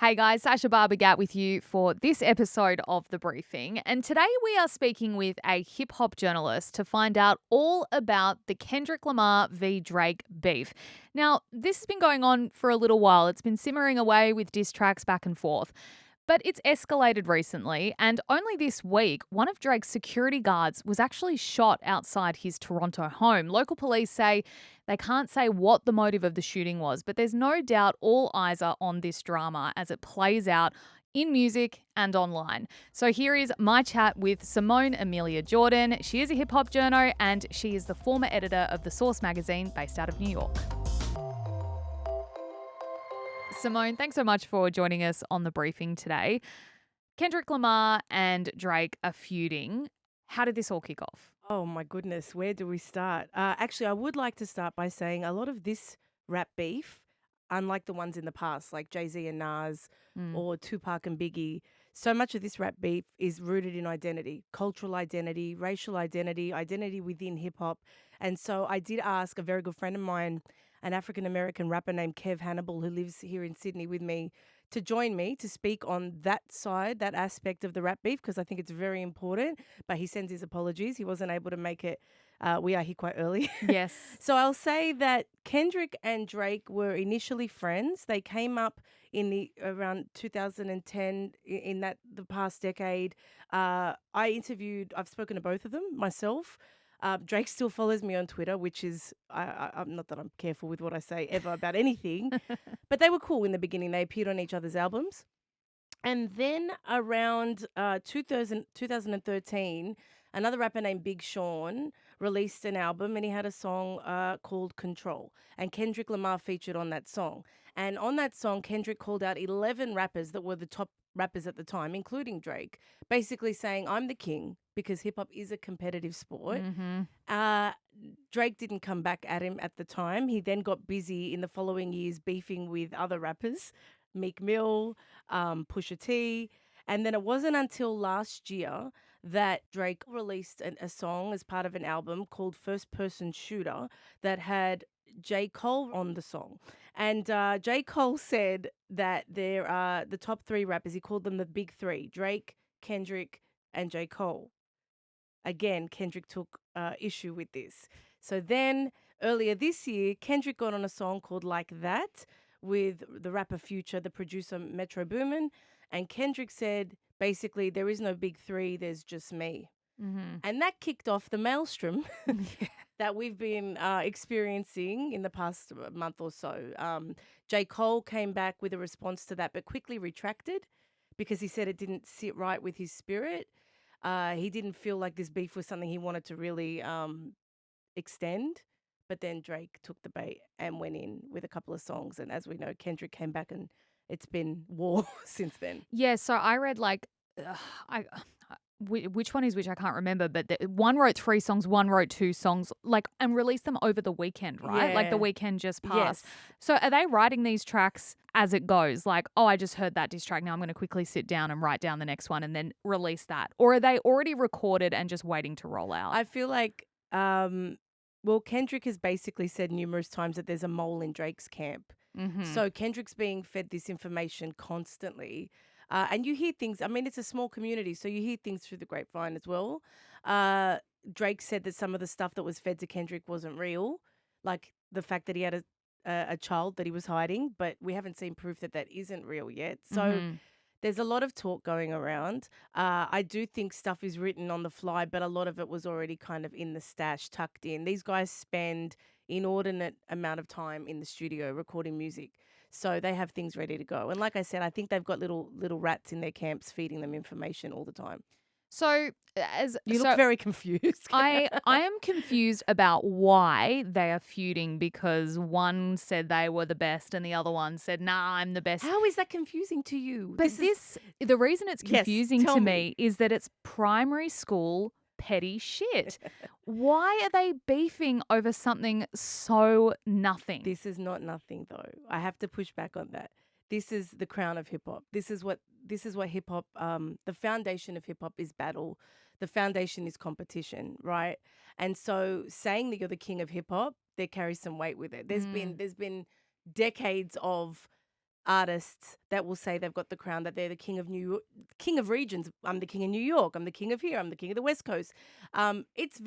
Hey guys, Sasha Barbagat with you for this episode of The Briefing. And today we are speaking with a hip hop journalist to find out all about the Kendrick Lamar v Drake beef. Now, this has been going on for a little while. It's been simmering away with diss tracks back and forth. But it's escalated recently, and only this week, one of Drake's security guards was actually shot outside his Toronto home. Local police say they can't say what the motive of the shooting was, but there's no doubt all eyes are on this drama as it plays out in music and online. So here is my chat with Simone Amelia Jordan. She is a hip hop journo, and she is the former editor of The Source magazine based out of New York. Simone, thanks so much for joining us on The Briefing today. Kendrick Lamar and Drake are feuding. How did this all kick off? Oh my goodness, where do we start? Actually, I would like to start by saying a lot of this rap beef, unlike the ones in the past, like Jay-Z and Nas or Tupac and Biggie, so much of this rap beef is rooted in identity, cultural identity, racial identity, identity within hip-hop. And so I did ask a very good friend of mine, an African-American rapper named Kev Hannibal, who lives here in Sydney with me, to join me to speak on that side, that aspect of the rap beef, because I think it's very important. But he sends his apologies. He wasn't able to make it. We are here quite early. Yes. So I'll say that Kendrick and Drake were initially friends. They came up in the around 2010 in the past decade. I've spoken to both of them myself. Drake still follows me on Twitter, which is, I'm not that I'm careful with what I say ever about anything, but they were cool in the beginning. They appeared on each other's albums. And then around 2013, another rapper named Big Sean released an album, and he had a song called Control. And Kendrick Lamar featured on that song. And on that song, Kendrick called out 11 rappers that were the top rappers at the time, including Drake, basically saying, I'm the king, because hip hop is a competitive sport. Drake didn't come back at him at the time. He then got busy in the following years beefing with other rappers, Meek Mill, Pusha T. And then it wasn't until last year that Drake released a song as part of an album called First Person Shooter that had J. Cole on the song. And J. Cole said that there are the top three rappers. He called them the big three: Drake, Kendrick, and J. Cole. Again, Kendrick took issue with this. So then earlier this year, Kendrick got on a song called Like That with the rapper Future, the producer Metro Boomin. And Kendrick said, basically, there is no big three, there's just me. And that kicked off the maelstrom that we've been experiencing in the past month or so. J. Cole came back with a response to that, but quickly retracted because he said it didn't sit right with his spirit. He didn't feel like this beef was something he wanted to really extend. But then Drake took the bait and went in with a couple of songs. And as we know, Kendrick came back and it's been war since then. Yeah, so I read which one is which I can't remember, but one wrote 3 songs, one wrote 2 songs, and released them over the weekend, right? Like the Yeah. weekend just passed. Yes. So are they writing these tracks as it goes? Like, oh, I just heard that diss track. Now I'm going to quickly sit down and write down the next one and then release that. Or are they already recorded and just waiting to roll out? I feel like, Kendrick has basically said numerous times that there's a mole in Drake's camp. So Kendrick's being fed this information constantly. And you hear things, I mean, it's a small community, so you hear things through the grapevine as well. Drake said that some of the stuff that was fed to Kendrick wasn't real, like the fact that he had a child that he was hiding, but we haven't seen proof that that isn't real yet. So there's a lot of talk going around. I do think stuff is written on the fly, but a lot of it was already kind of in the stash, tucked in. These guys spend inordinate amount of time in the studio recording music. So they have things ready to go. And like I said, I think they've got little rats in their camps feeding them information all the time. So You look very confused. I am confused about why they are feuding, because one said they were the best and the other one said, nah, I'm the best. How is that confusing to you? But the reason it's Yes, confusing tell to me. me is that it's primary school petty shit. Why are they beefing over something so nothing? This is not nothing, though. I have to push back on that. This is the crown of hip hop. This is what hip hop. The foundation of hip hop is battle. The foundation is competition, right? And so saying that you're the king of hip hop, there carries some weight with it. There's been decades of artists that will say they've got the crown, that they're the king of New York, king of regions. I'm the king of New York. I'm the king of here. I'm the king of the West Coast. It's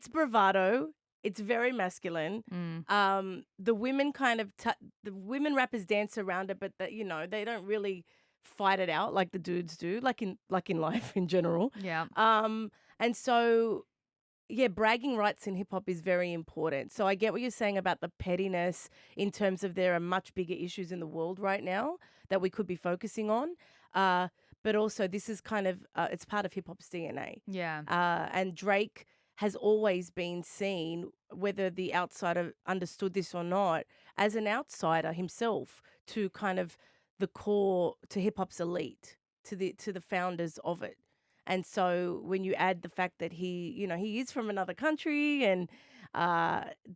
bravado. It's very masculine. The women the women rappers dance around it, but they don't really fight it out like the dudes do, like in life in general. Yeah. And so yeah, bragging rights in hip hop is very important. So I get what you're saying about the pettiness in terms of there are much bigger issues in the world right now that we could be focusing on. But also this is kind of it's part of hip hop's DNA. Yeah. And Drake has always been seen, whether the outsider understood this or not, as an outsider himself to kind of the core, to hip hop's elite, to the founders of it. And so when you add the fact that he is from another country, and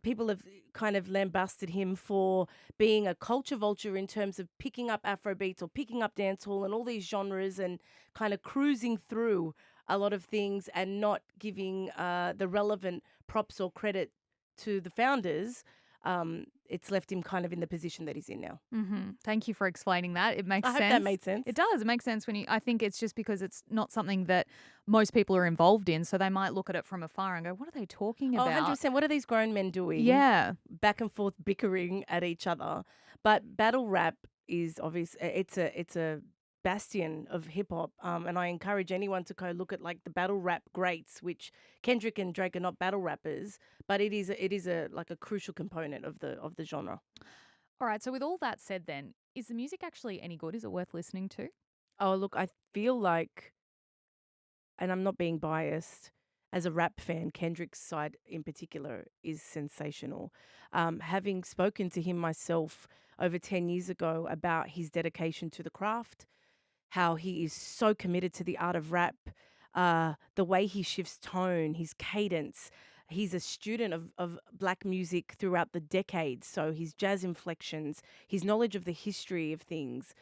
people have kind of lambasted him for being a culture vulture in terms of picking up Afrobeats or picking up dancehall and all these genres and kind of cruising through a lot of things and not giving the relevant props or credit to the founders, it's left him kind of in the position that he's in now. Thank you for explaining that. It makes I sense. hope that made sense. It does. It makes sense I think it's just because it's not something that most people are involved in. So they might look at it from afar and go, what are they talking Oh, about? 100%. What are these grown men doing? Yeah. Back and forth bickering at each other. But battle rap is obvious. It's a bastion of hip hop. And I encourage anyone to go look at like the battle rap greats, which Kendrick and Drake are not battle rappers, but it is like a crucial component of the genre. All right. So with all that said then, is the music actually any good? Is it worth listening to? Oh, look, I feel like, and I'm not being biased, as a rap fan, Kendrick's side in particular is sensational. Having spoken to him myself over 10 years ago about his dedication to the craft, how he is so committed to the art of rap, the way he shifts tone, his cadence. He's a student of black music throughout the decades, so his jazz inflections, his knowledge of the history of things,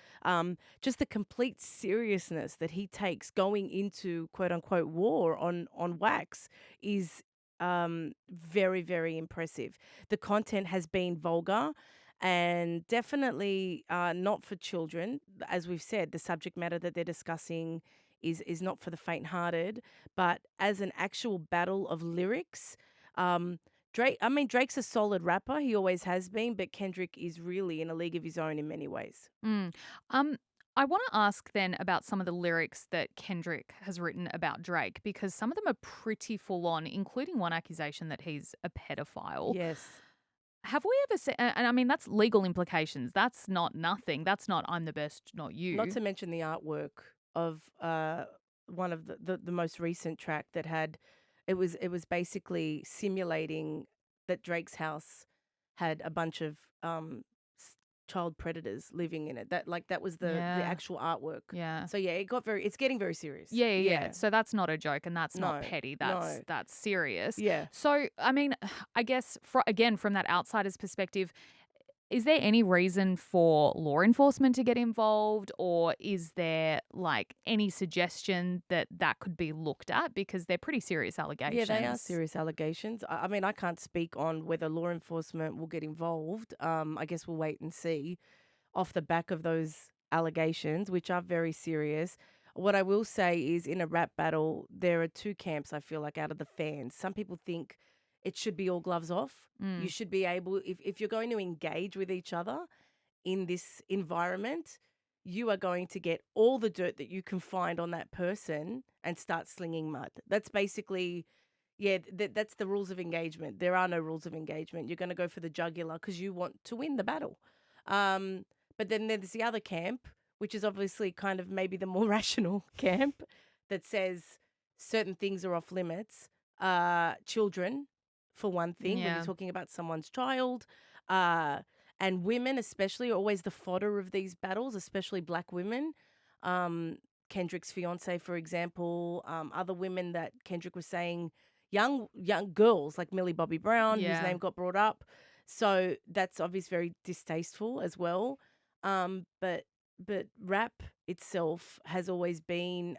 just the complete seriousness that he takes going into quote unquote war on wax is very, very impressive. The content has been vulgar and definitely not for children. As we've said, the subject matter that they're discussing is not for the faint-hearted. But as an actual battle of lyrics, Drake's a solid rapper. He always has been, but Kendrick is really in a league of his own in many ways. Mm. I want to ask then about some of the lyrics that Kendrick has written about Drake, because some of them are pretty full on, including one accusation that he's a pedophile. Yes. Have we ever said, and I mean, that's legal implications. That's not nothing. That's not I'm the best, not you. Not to mention the artwork of one of the most recent track that had it was basically simulating that Drake's house had a bunch of child predators living in it. That was the Yeah. actual artwork. Yeah. So yeah, it's getting very serious. Yeah. So that's not a joke and that's not No, petty. no. That's serious. Yeah. So, I mean, I guess again, from that outsider's perspective, is there any reason for law enforcement to get involved, or is there like any suggestion that could be looked at, because they're pretty serious allegations? Yeah, they are serious allegations. I mean, I can't speak on whether law enforcement will get involved. I guess we'll wait and see off the back of those allegations, which are very serious. What I will say is, in a rap battle, there are two camps, I feel like, out of the fans. Some people think it should be all gloves off. You should be able, if you're going to engage with each other in this environment, you are going to get all the dirt that you can find on that person and start slinging mud. That's basically, yeah, that's the rules of engagement. There are no rules of engagement. You're going to go for the jugular because you want to win the battle. But then there's the other camp, which is obviously kind of maybe the more rational camp, that says certain things are off limits. Children, for one thing, when Yeah. you're talking about someone's child, and women especially are always the fodder of these battles, especially black women. Kendrick's fiance, for example, other women that Kendrick was saying, young girls like Millie Bobby Brown, whose Yeah. name got brought up. So that's obviously very distasteful as well. But rap itself has always been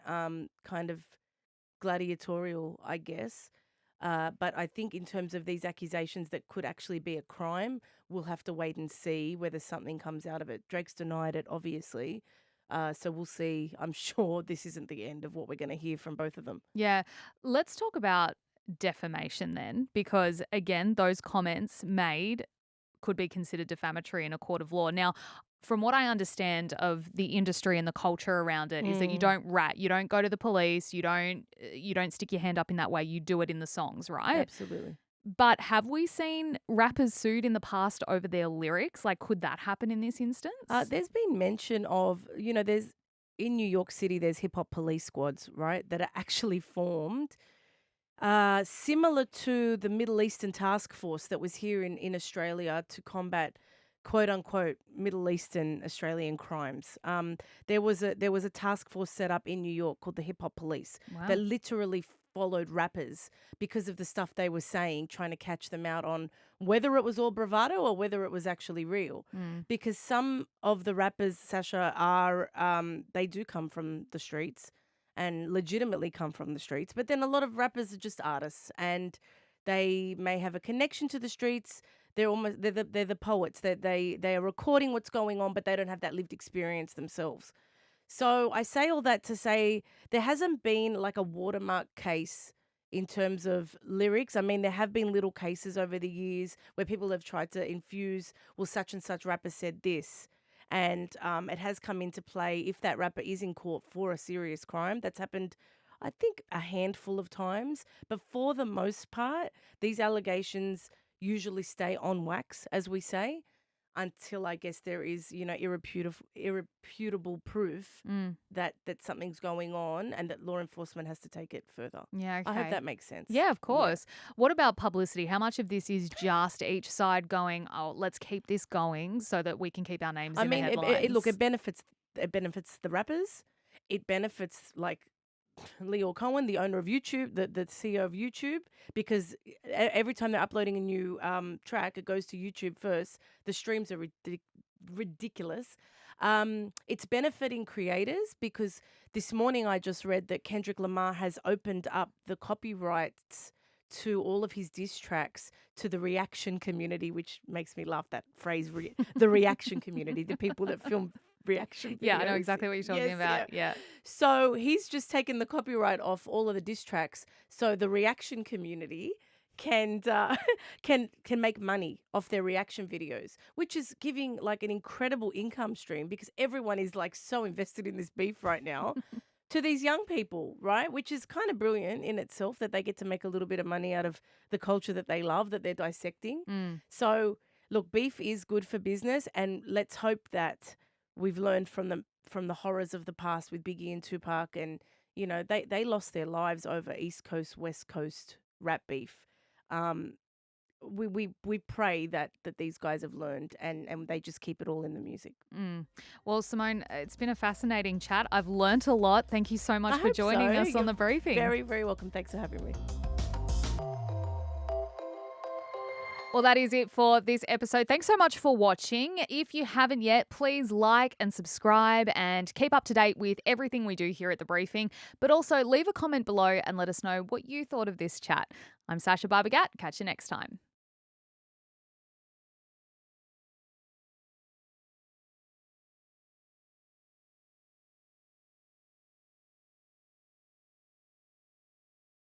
kind of gladiatorial, I guess. But I think in terms of these accusations that could actually be a crime, we'll have to wait and see whether something comes out of it. Drake's denied it, obviously. So we'll see. I'm sure this isn't the end of what we're going to hear from both of them. Yeah. Let's talk about defamation then, because again, those comments made could be considered defamatory in a court of law. Now, from what I understand of the industry and the culture around it is that you don't rat, you don't go to the police, you don't stick your hand up in that way. You do it in the songs, right? Absolutely. But have we seen rappers sued in the past over their lyrics? Like, could that happen in this instance? There's been mention of, there's in New York City, there's hip hop police squads, right, that are actually formed. Similar to the Middle Eastern Task Force that was here in Australia to combat quote unquote Middle Eastern Australian crimes. There was a task force set up in New York called the Hip Hop Police Wow. that literally followed rappers because of the stuff they were saying, trying to catch them out on whether it was all bravado or whether it was actually real. Because some of the rappers, Sasha, are they do come from the streets and legitimately come from the streets. But then a lot of rappers are just artists and they may have a connection to the streets. They're the poets that they are recording what's going on, but they don't have that lived experience themselves. So I say all that to say there hasn't been like a watermark case in terms of lyrics. I mean, there have been little cases over the years where people have tried to infuse, well, such and such rapper said this. And it has come into play if that rapper is in court for a serious crime. That's happened, I think, a handful of times. But for the most part, these allegations usually stay on wax, as we say, until I guess there is, irrefutable proof that something's going on and that law enforcement has to take it further. Yeah, okay. I hope that makes sense. Yeah, of course. What about publicity? How much of this is just each side going, oh, let's keep this going so that we can keep our names in the headlines? Look, it benefits the rappers. It benefits like Leo Cohen, the owner of YouTube, the CEO of YouTube, because every time they're uploading a new track, it goes to YouTube first. The streams are ridiculous. It's benefiting creators because this morning I just read that Kendrick Lamar has opened up the copyrights to all of his diss tracks to the reaction community, which makes me laugh, that phrase, the reaction community, the people that film reaction videos. Yeah, I know exactly what you're talking about. Yeah. So he's just taken the copyright off all of the diss tracks, so the reaction community can make money off their reaction videos, which is giving like an incredible income stream because everyone is like so invested in this beef right now. To these young people, right? Which is kind of brilliant in itself that they get to make a little bit of money out of the culture that they love, that they're dissecting. So look, beef is good for business, and let's hope that we've learned from the horrors of the past with Biggie and Tupac, and they lost their lives over East Coast, West Coast rap beef. We pray that these guys have learned and they just keep it all in the music. Well, Simone, it's been a fascinating chat. I've learnt a lot. Thank you so much for joining us on the briefing. Very, very welcome. Thanks for having me. Well, that is it for this episode. Thanks so much for watching. If you haven't yet, please like and subscribe and keep up to date with everything we do here at The Briefing. But also leave a comment below and let us know what you thought of this chat. I'm Sasha Barbagat. Catch you next time.